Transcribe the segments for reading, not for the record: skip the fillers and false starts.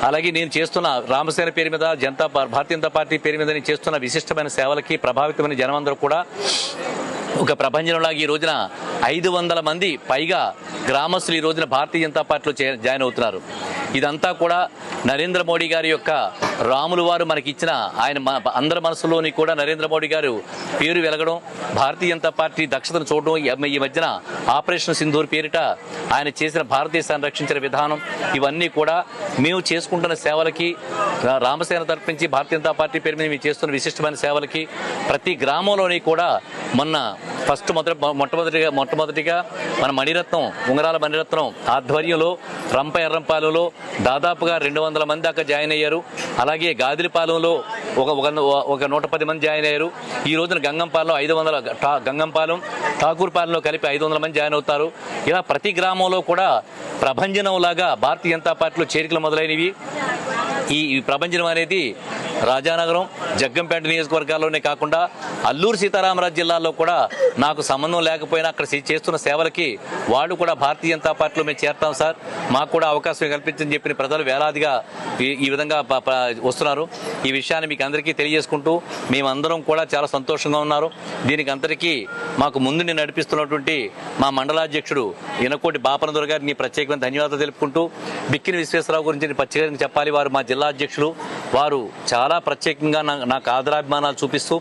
అలాగే నేను చేస్తున్న రామసేన పేరు మీద భారతీయ జనతా పార్టీ పేరు మీద నేను చేస్తున్న విశిష్టమైన సేవలకి ప్రభావితమైన జనమందరూ కూడా ఒక ప్రపంచంలాగా ఈ రోజున 500 మంది పైగా గ్రామస్తులు ఈ రోజున భారతీయ జనతా పార్టీలో జాయిన్ అవుతున్నారు. ఇదంతా కూడా నరేంద్ర మోడీ గారి యొక్క రాములు వారు మనకి ఇచ్చిన ఆయన అందరి మనసులోని కూడా నరేంద్ర మోడీ గారు పేరు వెలగడం, భారతీయ జనతా పార్టీ దక్షతను చూడడం, ఈ మధ్యన ఆపరేషన్ సింధూర్ పేరిట ఆయన చేసిన భారతదేశాన్ని రక్షించిన విధానం, ఇవన్నీ కూడా మేము చేసుకుంటున్న సేవలకి, రామసేన తరపు నుంచి భారతీయ జనతా పార్టీ పేరు మీద మేము చేస్తున్న విశిష్టమైన సేవలకి ప్రతి గ్రామంలోని కూడా మొన్న మొట్టమొదటిగా మన మణిరత్నం, ఉంగరాల మణిరత్నం ఆధ్వర్యంలో ఎర్రంపాలెంలో దాదాపుగా 200 మంది దాకా జాయిన్ అయ్యారు. అలాగే గాదిలిపాలెంలో ఒక 110 మంది జాయిన్ అయ్యారు. ఈ రోజున గంగంపాలెంలో 500, గంగంపాలెం ఠాకూర్పాలెంలో కలిపి 500 మంది జాయిన్ అవుతారు. ఇలా ప్రతి గ్రామంలో కూడా ప్రభంజనంలాగా భారతీయ జనతా పార్టీలో చేరికలు మొదలైనవి. ఈ ప్రభంజనం అనేది రాజానగరం, జగ్గంపేట నియోజకవర్గాల్లోనే కాకుండా అల్లూరు సీతారామరాజు జిల్లాలో కూడా నాకు సంబంధం లేకపోయినా అక్కడ చేస్తున్న సేవలకి వాళ్ళు కూడా భారతీయ జనతా పార్టీలో మేము చేరతాం సార్, మాకు కూడా అవకాశం కల్పించని చెప్పిన ప్రజలు వేలాదిగా ఈ విధంగా వస్తున్నారు. ఈ విషయాన్ని మీకు అందరికీ తెలియజేసుకుంటూ మేమందరం కూడా చాలా సంతోషంగా ఉన్నారు. దీనికి అందరికీ మాకు ముందు నడిపిస్తున్నటువంటి మా మండలాధ్యక్షుడు ఇనకోటి బాపనదుర్గ గారిని ప్రత్యేకమైన ధన్యవాదాలు తెలుపుకుంటూ, బిక్కిన విశ్వేశ్వరరావు గురించి ప్రత్యేకంగా చెప్పాలి. వారు మా జిల్లా అధ్యక్షులు. వారు చాలా ప్రత్యేకంగా నాకు ఆదరాభిమానాలు చూపిస్తూ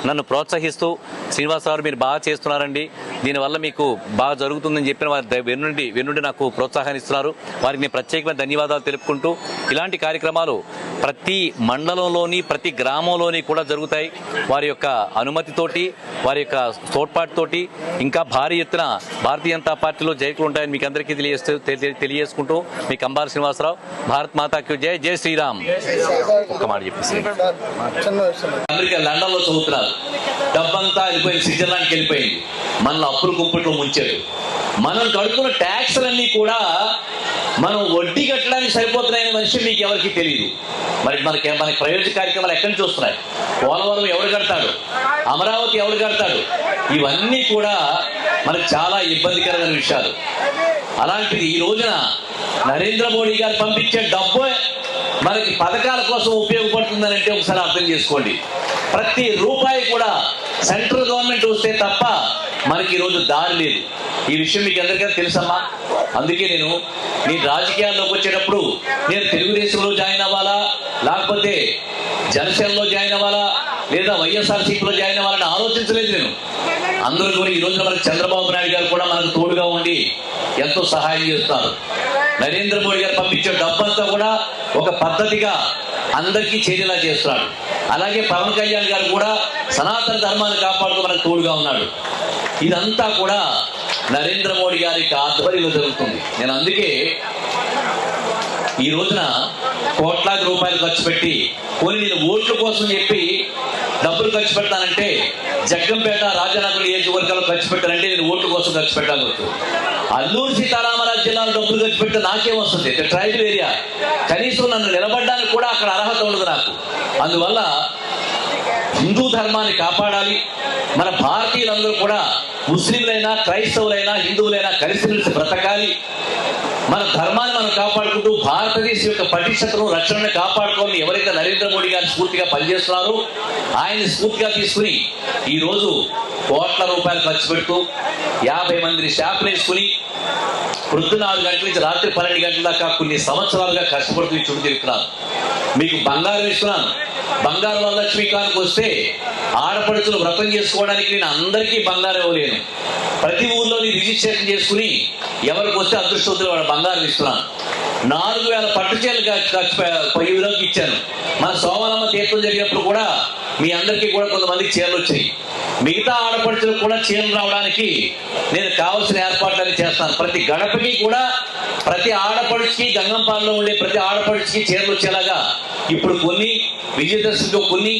నన్ను ప్రోత్సహిస్తూ, శ్రీనివాసరావు మీరు బాగా చేస్తున్నారండి, దీనివల్ల మీకు బాగా జరుగుతుందని చెప్పిన వారి వెన్నుండి నాకు ప్రోత్సాహాన్ని ఇస్తున్నారు. వారికి నేను ప్రత్యేకమైన ధన్యవాదాలు తెలుపుకుంటూ, ఇలాంటి కార్యక్రమాలు ప్రతి మండలంలోని ప్రతి గ్రామంలోని కూడా జరుగుతాయి. వారి యొక్క అనుమతితోటి, వారి యొక్క తోడ్పాటుతోటి ఇంకా భారీ ఎత్తున భారతీయ జనతా పార్టీలో జైకులు ఉంటాయని మీకు అందరికీ తెలియజేసుకుంటూ మీ కంబాల శ్రీనివాసరావు. భారత్ మాతాకి జై, జై శ్రీరామ్. ఒక్క మాట చెప్పేసి అమెరికా లండన్ లో చదువుతున్నారు, డబ్బంతా వెళ్ళిపోయింది, స్విట్జర్లాండ్కి వెళ్ళిపోయింది, మనల్ని అప్పులు కుప్పట్లో ముంచాడు. మనం కడుతున్న ట్యాక్స్లన్నీ కూడా మనం వడ్డీ కట్టడానికి సరిపోతున్నాయనే విషయం మీకు ఎవరికి తెలియదు. మరి మనకి ప్రయోజన కార్యక్రమాలు ఎక్కడి నుంచి వస్తున్నాయి? పోలవరం ఎవరు కడతాడు, అమరావతి ఎవరు కడతాడు, ఇవన్నీ కూడా మనకు చాలా ఇబ్బందికరమైన విషయాలు. అలాంటిది ఈ రోజున నరేంద్ర మోడీ గారు పంపించే డబ్బు మనకి పథకాల కోసం ఉపయోగపడుతుందని అంటే ఒకసారి అర్థం చేసుకోండి. ప్రతి రూపాయి కూడా సెంట్రల్ గవర్నమెంట్ వస్తే తప్ప మనకి ఈరోజు దారి లేదు. ఈ విషయం మీకు అందరికీ తెలుసమ్మా. అందుకే నేను రాజకీయాల్లోకి వచ్చేటప్పుడు నేను తెలుగుదేశంలో జాయిన్ అవ్వాలా, లేకపోతే జనసేనలో జాయిన్ అవ్వాలా, లేదా వైఎస్ఆర్సీపీలో జాయిన్ అవ్వాలని ఆలోచించలేదు నేను. అందరూ కూడా ఈ రోజున మనకి చంద్రబాబు నాయుడు గారు కూడా మనకు తోడుగా ఉండి ఎంతో సహాయం చేస్తున్నారు. నరేంద్ర మోడీ గారు పంపించే డబ్బంతా కూడా ఒక పద్ధతిగా అందరికీ చేరేలా చేస్తున్నాడు. అలాగే పవన్ కళ్యాణ్ గారు కూడా సనాతన ధర్మాన్ని కాపాడుతూ మనకు తోడుగా ఉన్నాడు. ఇదంతా కూడా నరేంద్ర మోడీ గారి ఆధ్వర్యంలో జరుగుతుంది. నేను అందుకే ఈ రోజున కోట్లాది రూపాయలు ఖర్చు పెట్టి నేను ఓట్ల కోసం చెప్పి డబ్బులు ఖర్చు పెడతానంటే, జగ్గంపేట, రాజానగరం నియోజకవర్గాల్లో ఖర్చు పెట్టానంటే నేను ఓట్ల కోసం ఖర్చు పెట్టాలి. అల్లూరు సీతారామరాజు జిల్లాలో డబ్బులు ఖర్చు పెడితే నాకేం వస్తుంది? ట్రైబల్ ఏరియా, కనీసం నన్ను నిలబడడానికి కూడా అక్కడ అర్హత ఉండదు నాకు. అందువల్ల హిందూ ధర్మాన్ని కాపాడాలి. మన భారతీయులందరూ కూడా ముస్లింలైనా, క్రైస్తవులైనా, హిందువులైనా కలిసిమెలిసి బ్రతకాలి. మన ధర్మాన్ని మనం కాపాడుకుంటూ భారతదేశం యొక్క పటిష్టతను, రక్షణను కాపాడుకోవాలని ఎవరైతే నరేంద్ర మోడీ గారు స్ఫూర్తిగా పనిచేస్తున్నారో ఆయన్ని స్ఫూర్తిగా తీసుకుని ఈరోజు కోట్ల రూపాయలు ఖర్చు పెడుతూ 50 మందిని స్టాఫ్లు వేసుకుని పొద్దున 4 గంటల నుంచి రాత్రి 12 గంటల దాకా కొన్ని సంవత్సరాలుగా కష్టపడుతూ చుట్టూ తిరుగుతున్నాను. మీకు బంగారం ఇస్తున్నాను. బంగారు వరలక్ష్మి కానుక వస్తే ఆడపడుచులు వ్రతం చేసుకోవడానికి నేను అందరికీ బంగారం ఇవ్వలేను. ప్రతి ఊర్లోని రిజిస్ట్రేషన్ చేసుకుని ఎవరికి వస్తే అదృష్టవంతులు వాళ్ళ బంగారం ఇస్తున్నాను. 4000 పట్టు చీరలు విధంగా ఇచ్చాను. మన సోమలమ్మ తీర్థం జరిగినప్పుడు కూడా మీ అందరికీ కూడా కొంతమందికి చీరలు వచ్చాయి. మిగతా ఆడపడుచులకు కూడా చీరలు రావడానికి నేను కావాల్సిన ఏర్పాట్లన్నీ చేస్తాను. ప్రతి గడపకి కూడా ప్రతి ఆడపడుచుకి, గంగంపాలలో ఉండే ప్రతి ఆడపడుచుకి చీరలు వచ్చేలాగా ఇప్పుడు కొన్ని, విజయదశమితో కొన్ని,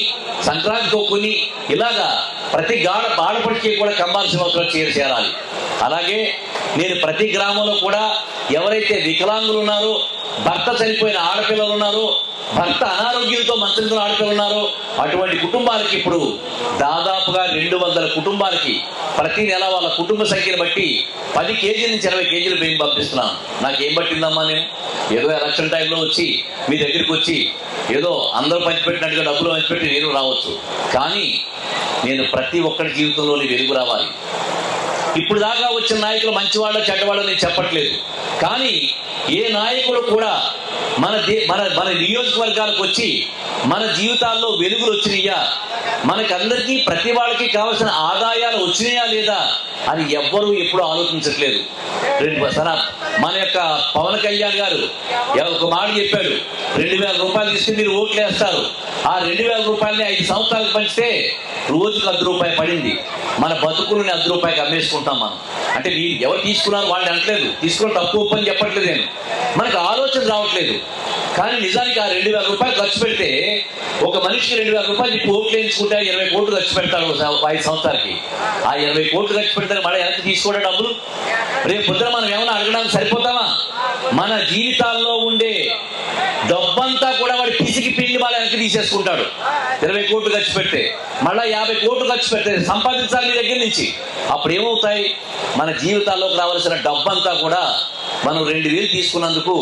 సంక్రాంతితో కొన్ని, ఇలాగా ప్రతి ఆడపడుచుకి కూడా కంబాల్సిన అవసరం చేరాలి. అలాగే నేను ప్రతి గ్రామంలో కూడా ఎవరైతే వికలాంగులు ఉన్నారో, భర్త చనిపోయిన ఆడపిల్లలు ఉన్నారో, భర్త అనారోగ్యంతో మంత్రితో ఆడుతూ ఉన్నారో అటువంటి కుటుంబాలకి ఇప్పుడు దాదాపుగా 200 కుటుంబాలకి ప్రతి నెల వాళ్ళ కుటుంబ సంఖ్యను బట్టి 10 కేజీల నుంచి 20 కేజీలు బియ్యం పంపిస్తున్నాం. నాకేం పట్టిందమ్మా, నేను ఏదో ఎలక్షన్ టైంలో వచ్చి మీ దగ్గరికి వచ్చి ఏదో అందరూ పంచిపెట్టినట్టుగా డబ్బులు పంచిపెట్టి నేను రావచ్చు, కానీ నేను ప్రతి ఒక్కరి జీవితంలోని వెలుగు రావాలి. ఇప్పుడు దాకా వచ్చిన నాయకులు మంచివాళ్ళు చెడ్డవాళ్ళు నేను చెప్పట్లేదు, కానీ ఏ నాయకుడు కూడా మన నియోజకవర్గాలకు వచ్చి మన జీవితాల్లో వెలుగులు వచ్చినాయా, మనకందరికీ ప్రతి వాళ్ళకి కావాల్సిన ఆదాయాలు వచ్చినాయా లేదా అని ఎవ్వరూ ఎప్పుడూ ఆలోచించట్లేదు. మన యొక్క పవన్ కళ్యాణ్ గారు ఒక మాట చెప్పాడు, 2000 రూపాయలు తీసుకుని మీరు ఓట్లు వేస్తారు, ఆ 2000 రూపాయలని 5 సంవత్సరాలకు పంచితే రోజుకు 10 రూపాయలు పడింది. మన బతుకులని 10 రూపాయలకి అమ్మేసుకుంటాం మనం. అంటే మీరు ఎవరు తీసుకున్నారు వాళ్ళని అనట్లేదు, తీసుకున్న తప్పు ఒప్పు అని చెప్పట్లేదు నేను, మనకు ఆలోచన రావట్లేదు. కానీ నిజానికి ఆ 2000 రూపాయలు ఖర్చు పెడితే ఒక మనిషికి 2000 రూపాయలు ఇప్పుడు ఓట్లు వేయించుకుంటే 20 కోట్లు ఖర్చు పెడతారు 5 సంవత్సరాలకి. ఆ 20 కోట్లు ఖర్చు పెడతారు, మళ్ళీ ఎంత తీసుకోవడం డబ్బులు? రేపు పొద్దున మనం ఏమైనా అడగడానికి సరిపోతామా? మన జీవితాల్లో ఉండే డబ్బంతా కూడా వాడు పిసికి పిండి వాళ్ళ వెనక్కి తీసేసుకుంటాడు. 20 కోట్లు ఖర్చు పెడితే మళ్ళీ 50 కోట్లు ఖర్చు పెడితే సంపాదించాలి మీ దగ్గర నుంచి. అప్పుడు ఏమవుతాయి? మన జీవితాల్లోకి రావాల్సిన డబ్బంతా కూడా మనం 2000 తీసుకున్నందుకు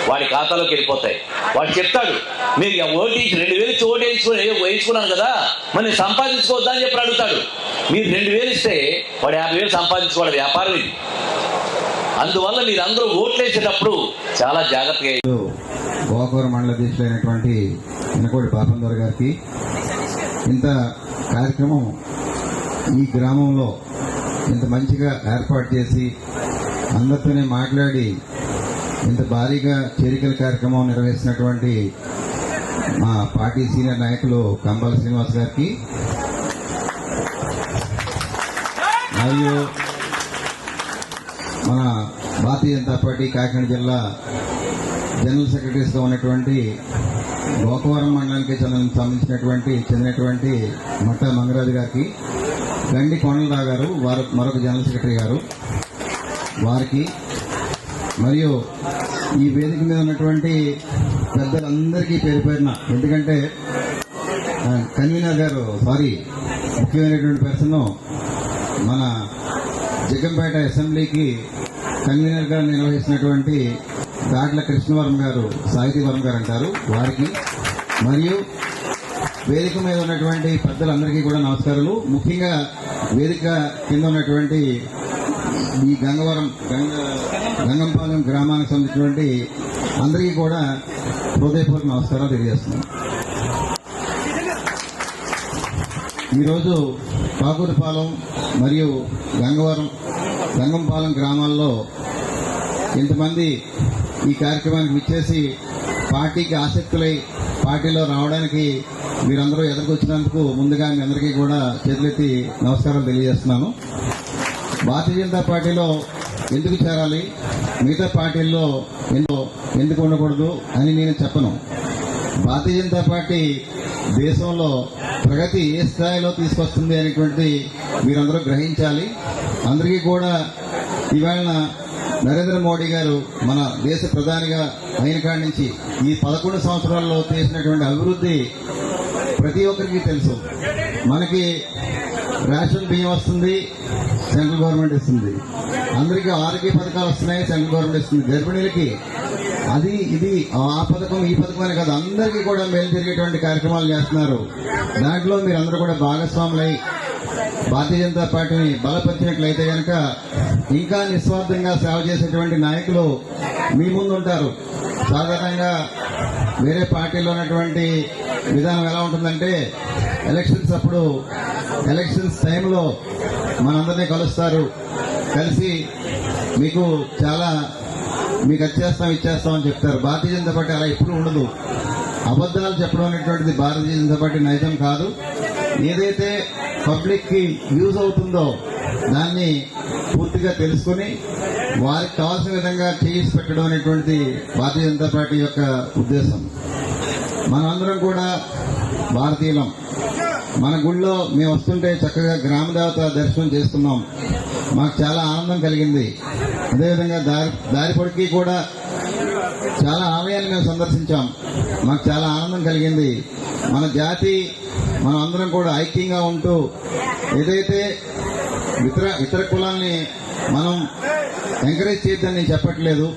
వాడి ఖాతాలోకి వెళ్ళిపోతాయి. వాడు చెప్తాడు, మీరు ఓటు 2000 ఇచ్చి ఓటు వేయించుకున్నాను కదా, మరి సంపాదించుకోవద్దా అని చెప్పి అడుగుతాడు. మీరు 2000 ఇస్తే వాడు 50,000 సంపాదించుకోవడం వ్యాపారం ఇది. అందువల్ల మీరు అందరూ ఓట్లు వేసేటప్పుడు చాలా జాగ్రత్తగా. గోకవరం మండల అధ్యక్షులైనటువంటి వెనకోటి పాపందర్ గారికి ఇంత కార్యక్రమం ఈ గ్రామంలో ఇంత మంచిగా ఏర్పాటు చేసి అందరితోనే మాట్లాడి ఇంత భారీగా చేరికల కార్యక్రమం నిర్వహిస్తున్నటువంటి మా పార్టీ సీనియర్ నాయకులు కంబాల శ్రీనివాస్ గారికి, మరియు మన భారతీయ జనతా పార్టీ కాకినాడ జిల్లా జనరల్ సెక్రటరీస్గా ఉన్నటువంటి గోకవరం మండలానికి చెందినటువంటి మట్టా మంగరాజు గారికి, గండి కొండలరావు గారు వారు మరొక జనరల్ సెక్రటరీ గారు వారికి, మరియు ఈ వేదిక మీద ఉన్నటువంటి పెద్దలందరికీ పేరు పేరున, ఎందుకంటే కన్వీనర్ గారు ముఖ్యమైనటువంటి పర్సన్ మన జగ్గంపేట అసెంబ్లీకి కన్వీనర్ గా నిర్వహిస్తున్నటువంటి దాట్ల కృష్ణవరం గారు, సాహితీవరం గారు అంటారు, వారికి, మరియు వేదిక మీద ఉన్నటువంటి పెద్దలందరికీ కూడా నమస్కారాలు. ముఖ్యంగా వేదిక కింద ఉన్నటువంటి ఈ గంగంపాలెం గ్రామానికి సంబంధించినటువంటి అందరికీ కూడా హృదయపూర్వక నమస్కారాలు తెలియజేస్తున్నాను. ఈరోజు పాకూరుపాలెం మరియు గంగంపాలెం గ్రామాల్లో ఇంతమంది ఈ కార్యక్రమానికి విచ్చేసి పార్టీకి ఆసక్తులై పార్టీలో రావడానికి మీరందరూ ఎదురుకొచ్చినందుకు ముందుగా మీ అందరికీ కూడా చేతులెత్తి నమస్కారాలు తెలియజేస్తున్నాను. భారతీయ జనతా పార్టీలో ఎందుకు చేరాలి, మిగతా పార్టీల్లో ఎందుకు ఉండకూడదు అని నేను చెప్పను. భారతీయ జనతా పార్టీ దేశంలో ప్రగతి ఏ స్థాయిలో తీసుకొస్తుంది అనేటువంటిది మీరందరూ గ్రహించాలి. అందరికీ కూడా ఇవాళ నరేంద్ర మోడీ గారు మన దేశ ప్రధానిగా అయిన కాడి నుంచి ఈ 11 సంవత్సరాల్లో చేసినటువంటి అభివృద్ధి ప్రతి ఒక్కరికి తెలుసు. మనకి రేషన్ బియ్యం వస్తుంది, సెంట్రల్ గవర్నమెంట్ ఇస్తుంది. అందరికీ ఆరోగ్య పథకాలు వస్తున్నాయి, సెంట్రల్ గవర్నమెంట్ ఇస్తుంది. గర్భిణీలకి అది ఇది ఆ పథకం ఈ పథకం అని కాదు, అందరికీ కూడా మేలు జరిగేటువంటి కార్యక్రమాలు చేస్తున్నారు. దాంట్లో మీరందరూ కూడా భాగస్వాములై భారతీయ జనతా పార్టీని బలపరిచినట్లయితే కనుక ఇంకా నిస్వార్థంగా సేవ చేసేటువంటి నాయకులు మీ ముందు ఉంటారు. సాధారణంగా వేరే పార్టీలో ఉన్నటువంటి విధానం ఎలా ఉంటుందంటే, ఎలక్షన్స్ టైంలో మనందరినీ కలుస్తారు, కలిసి మీకు ఇచ్చేస్తాం అని చెప్తారు. భారతీయ జనతా పార్టీ అలా ఎప్పుడు ఉండదు. అబద్దాలు చెప్పడం అనేటువంటిది భారతీయ జనతా పార్టీ నైజం కాదు. ఏదైతే పబ్లిక్ కి యూజ్ అవుతుందో దాన్ని పూర్తిగా తెలుసుకుని వారికి కావాల్సిన విధంగా చేసి పెట్టడం అనేటువంటిది భారతీయ జనతా పార్టీ యొక్క ఉద్దేశం. మనందరం కూడా భారతీయులం. మన గుళ్ళో మేము వస్తుంటే చక్కగా గ్రామ దేవత దర్శనం చేసుకున్నాం, మాకు చాలా ఆనందం కలిగింది. అదేవిధంగా దారి పొడికి కూడా చాలా ఆలయాలు మేము సందర్శించాం. మాకు చాలా ఆనందం కలిగింది. మన జాతి మనం అందరం కూడా ఐక్యంగా ఉంటూ ఏదైతే ఇతర కులాల్ని మనం ఎంకరేజ్ చేయొద్దని నేను చెప్పట్లేదు.